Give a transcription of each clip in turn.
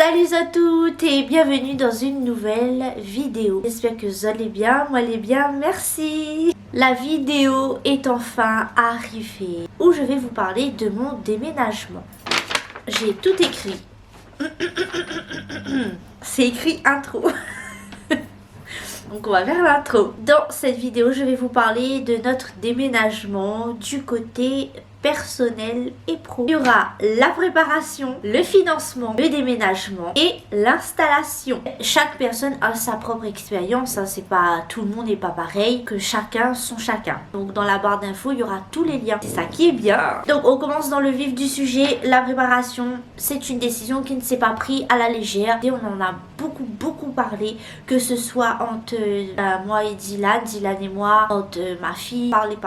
Salut à toutes et bienvenue dans une nouvelle vidéo. J'espère que vous allez bien, moi allez bien, merci. La vidéo est enfin arrivée où je vais vous parler de mon déménagement. J'ai tout écrit. C'est écrit intro. Donc on va faire l'intro. Dans cette vidéo, je vais vous parler de notre déménagement du côté personnel et pro. Il y aura la préparation, le financement, le déménagement et l'installation. Chaque personne a sa propre expérience, hein, c'est pas tout le monde n'est pas pareil, que chacun son chacun. Donc dans la barre d'infos, il y aura tous les liens. C'est ça qui est bien. Donc on commence dans le vif du sujet. La préparation, c'est une décision qui ne s'est pas prise à la légère et on en a beaucoup parlé, que ce soit entre moi et Dylan et moi, entre ma fille, parler,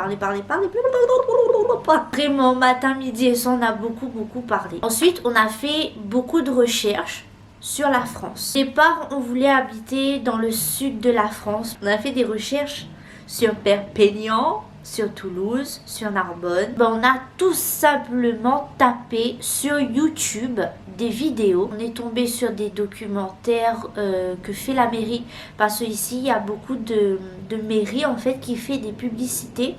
vraiment matin, midi et soir, on a beaucoup parlé. Ensuite, on a fait beaucoup de recherches sur la France. Au départ, on voulait habiter dans le sud de la France. On a fait des recherches sur Perpignan, sur Toulouse, sur Narbonne. On a tout simplement tapé sur YouTube des vidéos. On est tombé sur des documentaires que fait la mairie, parce qu'ici il y a beaucoup de mairies en fait qui fait des publicités,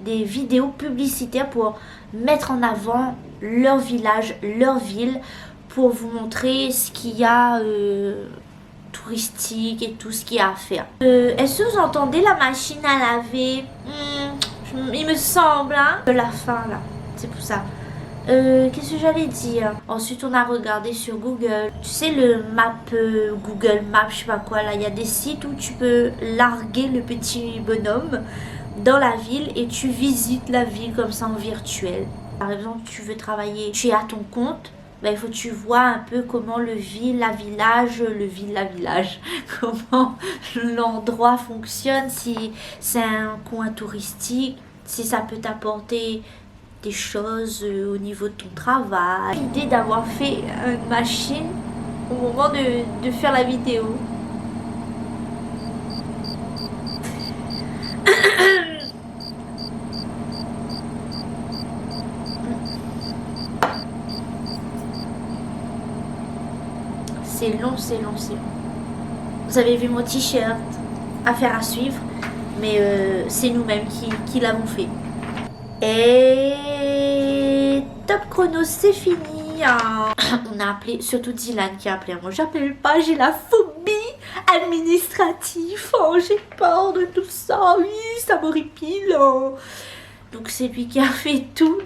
des vidéos publicitaires pour mettre en avant leur village, leur ville, pour vous montrer ce qu'il y a touristique et tout ce qu'il y a à faire. Est-ce que vous entendez la machine à laver? Il me semble, hein, de la fin là, c'est pour ça. Qu'est-ce que j'allais dire? Ensuite on a regardé sur Google. Tu sais le map, Google Maps, je sais pas quoi là, il y a des sites où tu peux larguer le petit bonhomme dans la ville et tu visites la ville comme ça en virtuel. Par exemple, tu veux travailler, tu es à ton compte, il faut que tu vois un peu comment la village, comment l'endroit fonctionne, si c'est un coin touristique, si ça peut t'apporter des choses au niveau de ton travail. L'idée d'avoir fait une machine au moment de faire la vidéo. C'est long. Vous avez vu mon t-shirt, affaire à suivre, mais c'est nous-mêmes qui l'avons fait. Et top chrono, c'est fini. Hein. On a appelé, surtout Dylan qui a appelé. Moi, j'appelle pas, j'ai la phobie administrative. Oh, j'ai peur de tout ça. Oui, ça m'horripile. Oh. Donc c'est lui qui a fait tous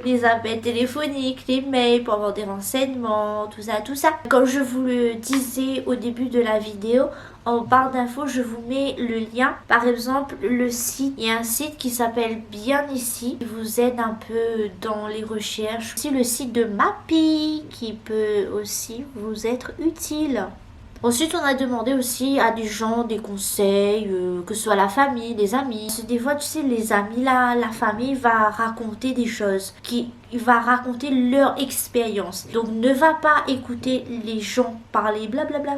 les appels téléphoniques, les mails pour avoir des renseignements, tout ça. Comme je vous le disais au début de la vidéo, en barre d'infos, je vous mets le lien. Par exemple, le site, il y a un site qui s'appelle Bien Ici, qui vous aide un peu dans les recherches. Aussi le site de Mappy, qui peut aussi vous être utile. Ensuite, on a demandé aussi à des gens des conseils, que ce soit la famille, les amis. Parce que des fois, tu sais, les amis, la famille va raconter des choses, il va raconter leur expérience. Donc, ne va pas écouter les gens parler blablabla.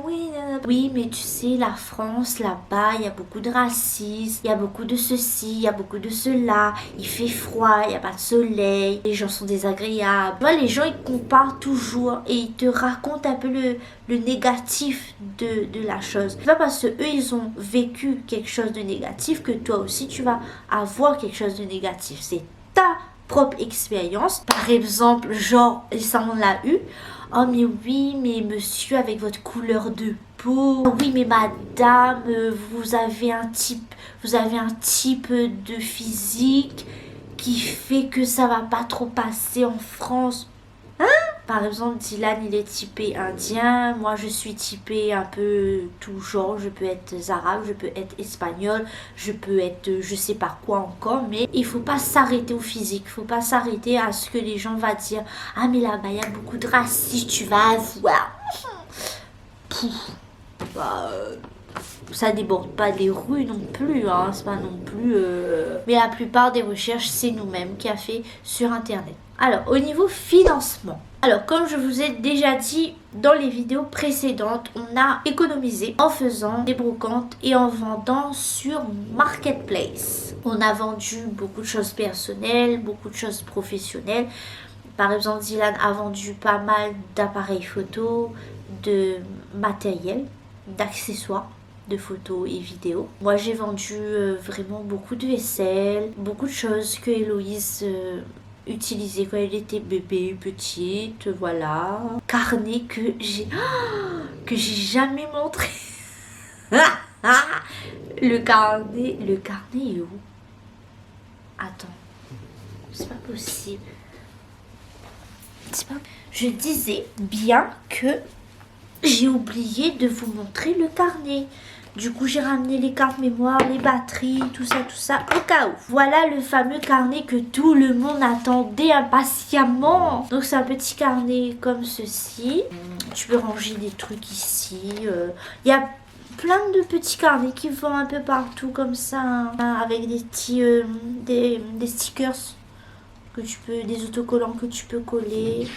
Oui, mais tu sais, la France, là-bas, il y a beaucoup de racisme, il y a beaucoup de ceci, il y a beaucoup de cela. Il fait froid, il n'y a pas de soleil, les gens sont désagréables. Tu vois, les gens, ils comparent toujours et ils te racontent un peu le négatif de la chose. C'est pas parce que eux ils ont vécu quelque chose de négatif que toi aussi tu vas avoir quelque chose de négatif. C'est ta propre expérience. Par exemple, genre, et ça on l'a eu. Oh mais oui, mais monsieur avec votre couleur de peau. Oui mais madame, vous avez un type de physique qui fait que ça va pas trop passer en France. Par exemple, Dylan, il est typé indien. Moi, je suis typé un peu tout genre. Je peux être arabe, je peux être espagnol, je peux être je sais pas quoi encore. Mais il faut pas s'arrêter au physique. Il faut pas s'arrêter à ce que les gens vont dire. Ah, mais là-bas, il y a beaucoup de racisme, tu vas voir. Ça déborde pas des rues non plus. Hein. C'est pas non plus... Mais la plupart des recherches, c'est nous-mêmes qui a fait sur Internet. Alors, au niveau financement. Alors, comme je vous ai déjà dit dans les vidéos précédentes, on a économisé en faisant des brocantes et en vendant sur Marketplace. On a vendu beaucoup de choses personnelles, beaucoup de choses professionnelles. Par exemple, Dylan a vendu pas mal d'appareils photo, de matériel, d'accessoires de photos et vidéos. Moi j'ai vendu vraiment beaucoup de vaisselle, beaucoup de choses que Héloïse utilisait quand elle était bébé, petite, voilà. Carnet que j'ai jamais montré. le carnet est où? Attends, c'est pas possible. Je disais bien que j'ai oublié de vous montrer le carnet. Du coup, j'ai ramené les cartes mémoire, les batteries, tout ça, au cas où. Voilà le fameux carnet que tout le monde attendait impatiemment. Donc, c'est un petit carnet comme ceci. Tu peux ranger des trucs ici. Il y a plein de petits carnets qui vont un peu partout comme ça, hein, avec des petits des stickers que tu peux, des autocollants que tu peux coller.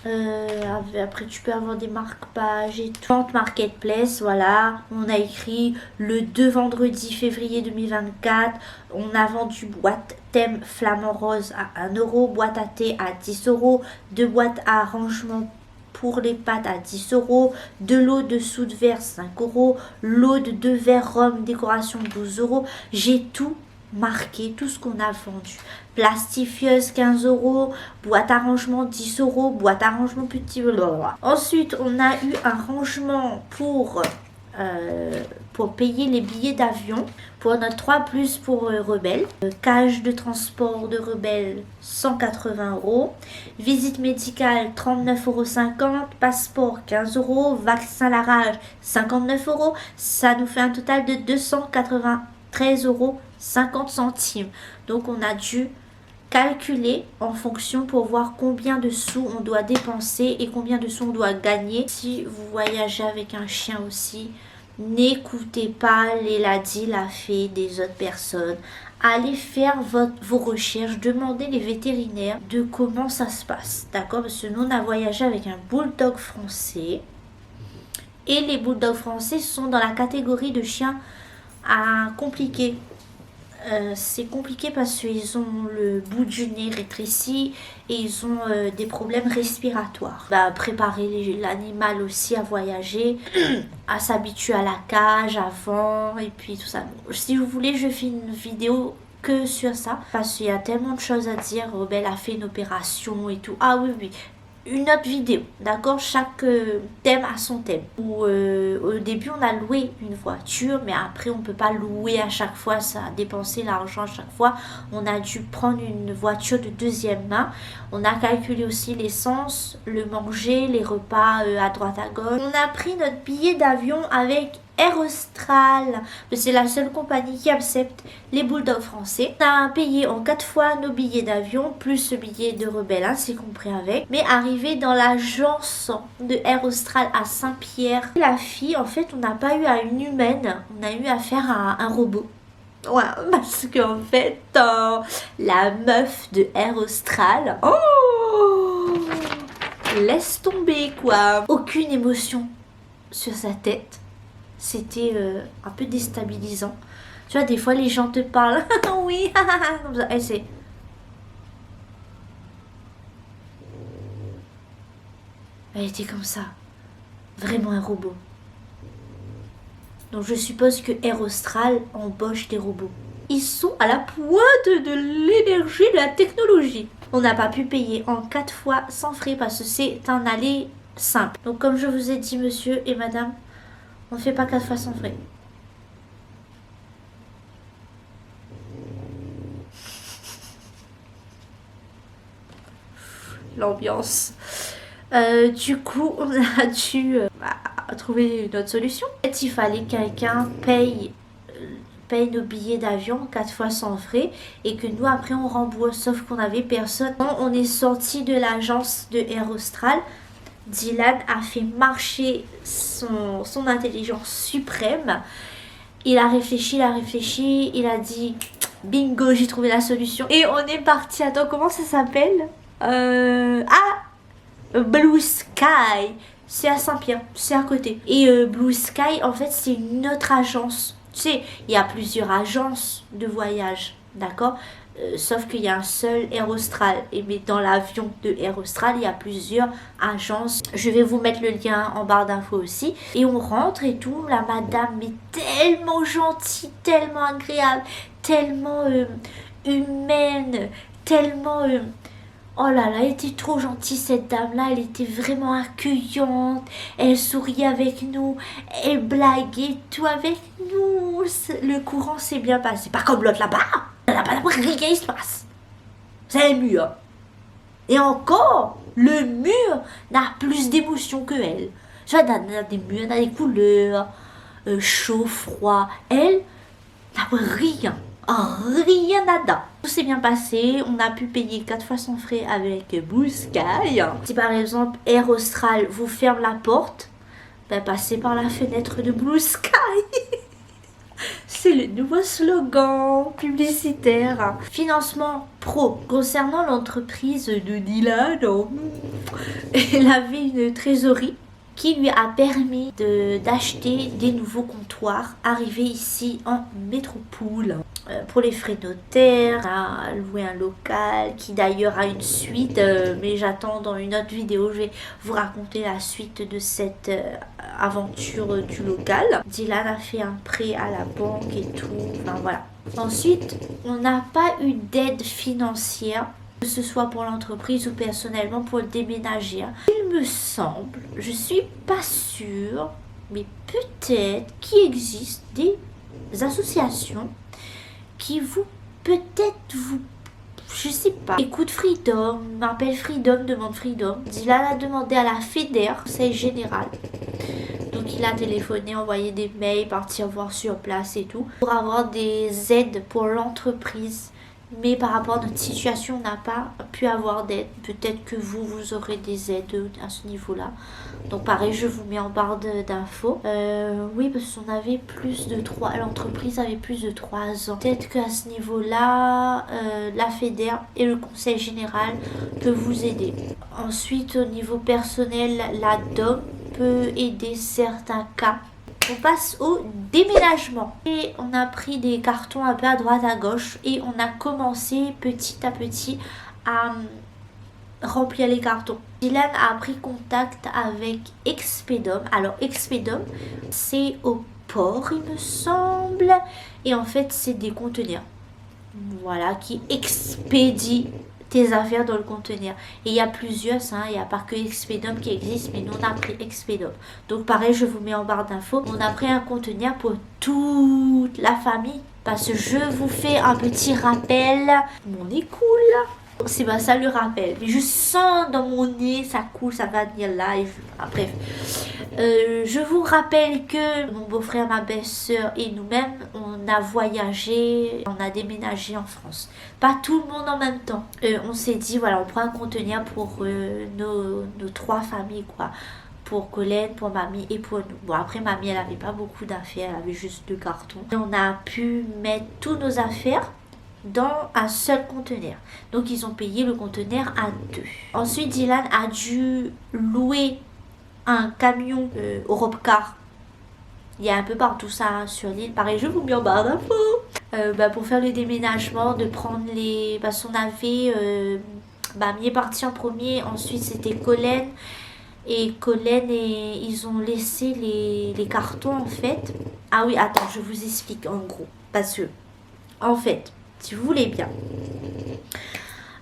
Après tu peux avoir des marque-pages et tout. Vente marketplace, voilà. On a écrit le 2 vendredi février 2024. On a vendu boîte thème flamant rose à 1 euro, boîte à thé à 10 euros, 2 boîtes à rangement pour les pâtes à 10 euros, 2 lots de soude de verre 5 euros, lot de 2 verres rhum décoration 12 euros. J'ai tout marqué, tout ce qu'on a vendu. Plastifieuse 15 euros, boîte à rangement 10 euros, boîte à rangement petit. Blablabla. Ensuite, on a eu un rangement pour payer les billets d'avion pour notre 3 plus pour Rebelle. Cage de transport de Rebelle 180 euros. Visite médicale 39,50 euros. Passeport 15 euros. Vaccin à la rage 59 euros. Ça nous fait un total de 293 euros 50 centimes. Donc on a dû calculer en fonction pour voir combien de sous on doit dépenser et combien de sous on doit gagner. Si vous voyagez avec un chien aussi, n'écoutez pas les ladis, la fée des autres personnes. Allez faire vos recherches, demandez les vétérinaires de comment ça se passe. D'accord? Parce que nous, on a voyagé avec un bulldog français. Et les bulldogs français sont dans la catégorie de chiens compliqués. C'est compliqué parce qu'ils ont le bout du nez rétréci et ils ont des problèmes respiratoires. Préparer l'animal aussi à voyager, à s'habituer à la cage avant et puis tout ça. Bon, si vous voulez, je fais une vidéo que sur ça parce qu'il y a tellement de choses à dire. Rebelle a fait une opération et tout. Ah oui, une autre vidéo, d'accord? Chaque thème a son thème. Au début, on a loué une voiture, mais après, on peut pas louer à chaque fois, ça a dépensé l'argent à chaque fois. On a dû prendre une voiture de deuxième main. On a calculé aussi l'essence, le manger, les repas à droite à gauche. On a pris notre billet d'avion avec Air Austral. C'est la seule compagnie qui accepte les bulldogs français. On a payé en 4 fois nos billets d'avion, plus le billet de Rebelle, hein, c'est compris avec. Mais arrivé dans l'agence de Air Austral à Saint-Pierre, la fille, en fait, on n'a pas eu à une humaine, on a eu affaire à un robot. Ouais, parce qu'en fait, la meuf de Air Austral, laisse tomber quoi. Aucune émotion sur sa tête. C'était un peu déstabilisant. Tu vois, des fois, les gens te parlent. Oui, comme ça. Elle était comme ça. Vraiment un robot. Donc, je suppose que Air Austral embauche des robots. Ils sont à la pointe de l'énergie, de la technologie. On n'a pas pu payer en 4 fois sans frais parce que c'est un aller simple. Donc, comme je vous ai dit, monsieur et madame, on ne fait pas 4 fois sans frais. L'ambiance. Du coup, on a dû trouver une autre solution. En fait, il fallait que quelqu'un paye nos billets d'avion 4 fois sans frais et que nous, après, on rembourse. Sauf qu'on avait personne. On est sorti de l'agence de Air Austral. Dylan a fait marcher son intelligence suprême. Il a réfléchi, il a dit bingo, j'ai trouvé la solution. Et on est parti. Attends, comment ça s'appelle? Blue Sky. C'est à Saint-Pierre, c'est à côté. Et Blue Sky, en fait, c'est une autre agence. Tu sais, il y a plusieurs agences de voyage, d'accord? Sauf qu'il y a un seul Air Austral. Et mais dans l'avion de Air Austral, il y a plusieurs agences. Je vais vous mettre le lien en barre d'infos aussi. Et on rentre et tout. La madame est tellement gentille, tellement agréable, tellement humaine, tellement... Oh là là, elle était trop gentille cette dame-là, elle était vraiment accueillante, elle souriait avec nous, elle blaguait tout avec nous. Le courant s'est bien passé, pas comme l'autre là-bas. Là-bas, rien il se passe. C'est un mur. Et encore, le mur n'a plus d'émotion que elle. Tu vois, elle a des murs, elle a des couleurs, chaud, froid. Elle n'a rien. Rien nada. Tout s'est bien passé, on a pu payer 4 fois sans frais avec Blue Sky. Si par exemple Air Austral vous ferme la porte, ben passez par la fenêtre de Blue Sky. C'est le nouveau slogan publicitaire. Financement pro. Concernant l'entreprise de Dylan, elle avait une trésorerie qui lui a permis d'acheter des nouveaux comptoirs arrivés ici en métropole. Pour les frais notaires, on a loué un local qui d'ailleurs a une suite, mais j'attends dans une autre vidéo, je vais vous raconter la suite de cette aventure du local. Dylan a fait un prêt à la banque et tout, enfin voilà. Ensuite, on n'a pas eu d'aide financière, que ce soit pour l'entreprise ou personnellement pour le déménager. Il me semble, je suis pas sûre, mais peut-être qu'il existe des associations qui vous, peut-être vous, je sais pas, écoute Freedom, m'appelle Freedom, demande Freedom. Dylan a demandé à la FEDER, conseil général. Donc il a téléphoné, envoyé des mails, partir voir sur place et tout, pour avoir des aides pour l'entreprise. Mais par rapport à notre situation, on n'a pas pu avoir d'aide. Peut-être que vous aurez des aides à ce niveau-là. Donc pareil, je vous mets en barre d'infos. Oui, parce qu'on avait plus de 3... L'entreprise avait plus de 3 ans. Peut-être qu'à ce niveau-là, la FEDER et le conseil général peuvent vous aider. Ensuite, au niveau personnel, la DOM peut aider certains cas. On passe au déménagement. Et on a pris des cartons un peu à droite à gauche et on a commencé petit à petit à remplir les cartons. Dylan a pris contact avec Expedom. Alors Expedom, c'est au port il me semble. Et en fait c'est des conteneurs. Voilà, qui expédient tes affaires dans le conteneur. Et il y a plusieurs, hein, il n'y a pas que Expedom qui existe, mais nous on a pris Expedom. Donc pareil, je vous mets en barre d'infos. On a pris un conteneur pour toute la famille. Parce que je vous fais un petit rappel. Mon nez coule. C'est pas ça le rappel. Mais je sens dans mon nez, ça coule, ça va venir là. Et bref. Je vous rappelle que mon beau-frère, ma belle-sœur et nous-mêmes, on a voyagé, on a déménagé en France. Pas tout le monde en même temps. On s'est dit, voilà, on prend un conteneur pour nos 3 familles, quoi. Pour Colette, pour mamie et pour nous. Bon, après, mamie, elle avait pas beaucoup d'affaires, elle avait juste 2 cartons. Et on a pu mettre tous nos affaires dans un seul conteneur. Donc, ils ont payé le conteneur à 2. Ensuite, Dylan a dû louer un camion Europcar. Il y a un peu partout ça sur l'île. Pareil, je vous mets en barre d'infos. Pour faire le déménagement, de prendre les... Parce qu'on avait... Mamie est partie en premier. Ensuite, c'était Colette. Et Colette, ils ont laissé les cartons, en fait. Ah oui, attends, je vous explique en gros. Parce que, en fait, si vous voulez bien...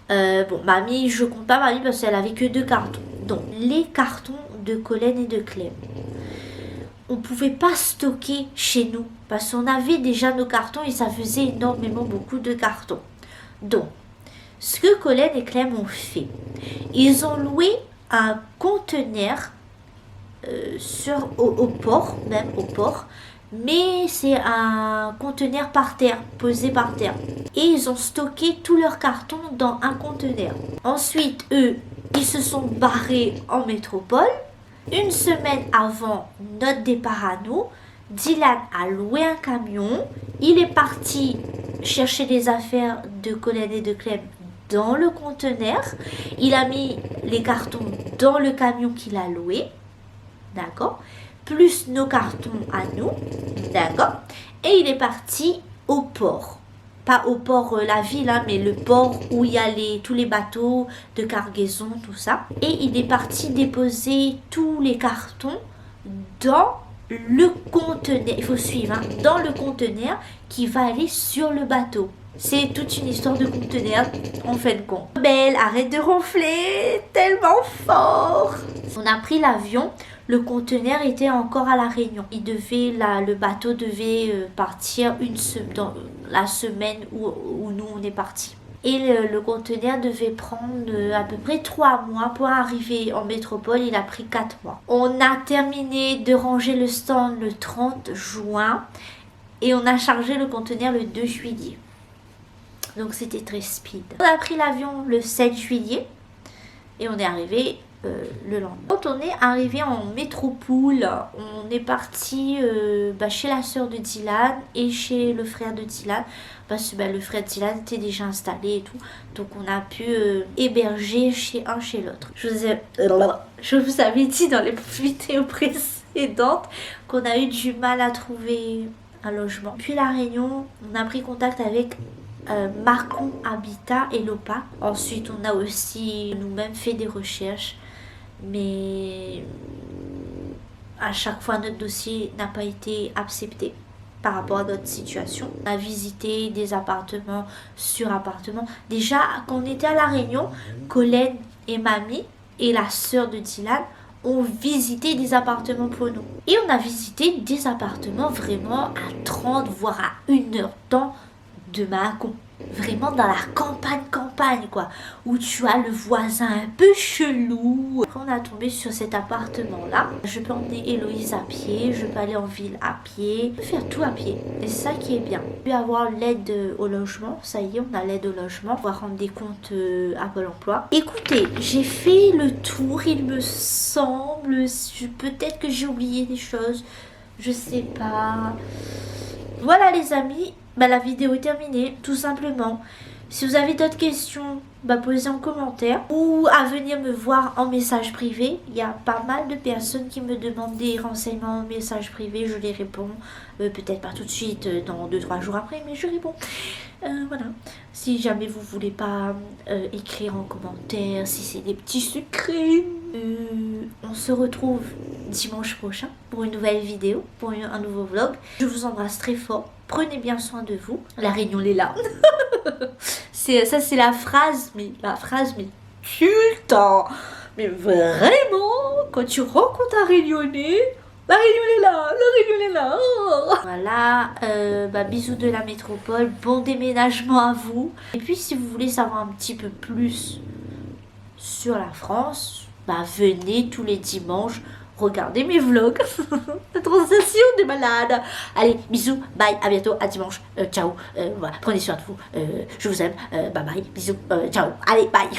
bon, mamie, je compte pas mamie parce qu'elle avait que 2 cartons. Donc, les cartons de Colette et de Clem, on pouvait pas stocker chez nous parce qu'on avait déjà nos cartons et ça faisait énormément beaucoup de cartons. Donc, ce que Colette et Clem ont fait, ils ont loué un conteneur au port, même au port, mais c'est un conteneur par terre, posé par terre. Et ils ont stocké tous leurs cartons dans un conteneur. Ensuite, eux, ils se sont barrés en métropole. Une semaine avant notre départ à nous, Dylan a loué un camion. Il est parti chercher les affaires de Colette et de Clem dans le conteneur. Il a mis les cartons dans le camion qu'il a loué. D'accord? Plus nos cartons à nous. D'accord? Et il est parti au port. pas au port la ville, hein, mais le port où il y a tous les bateaux de cargaison, tout ça. Et il est parti déposer tous les cartons dans le conteneur, il faut suivre, hein, dans le conteneur qui va aller sur le bateau. C'est toute une histoire de conteneur, en fin de compte. Belle, arrête de ronfler, tellement fort. On a pris l'avion, le conteneur était encore à La Réunion. Le bateau devait partir dans la semaine où nous on est partis. Et le conteneur devait prendre à peu près 3 mois pour arriver en métropole. Il a pris 4 mois. On a terminé de ranger le stand le 30 juin et on a chargé le conteneur le 2 juillet. Donc c'était très speed. On a pris l'avion le 7 juillet et on est arrivé le lendemain. Quand on est arrivé en métropole, on est parti chez la sœur de Dylan et chez le frère de Dylan. Parce que le frère de Dylan était déjà installé et tout. Donc on a pu héberger chez l'autre. Je vous avais dit dans les vidéos précédentes qu'on a eu du mal à trouver un logement. Puis La Réunion, on a pris contact avec Marcon Habitat et Lopa. Ensuite on a aussi nous-mêmes fait des recherches, mais à chaque fois notre dossier n'a pas été accepté par rapport à notre situation. On a visité des appartements sur appartements. Déjà quand on était à La Réunion, Colette et Mamie et la sœur de Dylan ont visité des appartements pour nous. Et on a visité des appartements vraiment à 30 voire à 1 heure de temps de Mâcon. Vraiment dans la campagne quoi, où tu as le voisin un peu chelou. Après on a tombé sur cet appartement là. Je peux emmener Héloïse à pied, je peux aller en ville à pied, je peux faire tout à pied et c'est ça qui est bien. On peut avoir l'aide au logement, ça y est on a l'aide au logement, on va rendre des comptes à Pôle emploi. Écoutez, j'ai fait le tour il me semble, peut-être que j'ai oublié des choses, je sais pas. Voilà les amis, la vidéo est terminée, tout simplement. Si vous avez d'autres questions, posez en commentaire ou à venir me voir en message privé. Il y a pas mal de personnes qui me demandent des renseignements en message privé, je les réponds. Peut-être pas tout de suite, dans 2-3 jours après, mais je réponds. Voilà. Si jamais vous voulez pas écrire en commentaire, si c'est des petits secrets, on se retrouve dimanche prochain pour une nouvelle vidéo, pour un nouveau vlog. Je vous embrasse très fort. Prenez bien soin de vous. La Réunion les larmes. C'est la phrase, mais culte. Mais vraiment, quand tu rencontres un Réunionnais, la Réunion est là, la Réunion est là. Voilà, bisous de la métropole, bon déménagement à vous. Et puis si vous voulez savoir un petit peu plus sur la France, venez tous les dimanches. Regardez mes vlogs. La transition de malade. Allez, bisous, bye, à bientôt, à dimanche. Ciao. Voilà, prenez soin de vous. Je vous aime. Bye bye, bisous. Ciao. Allez, bye.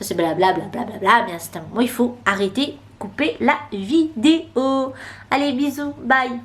C'est blablabla, mais à un moment, il faut arrêter, couper la vidéo. Allez, bisous, bye.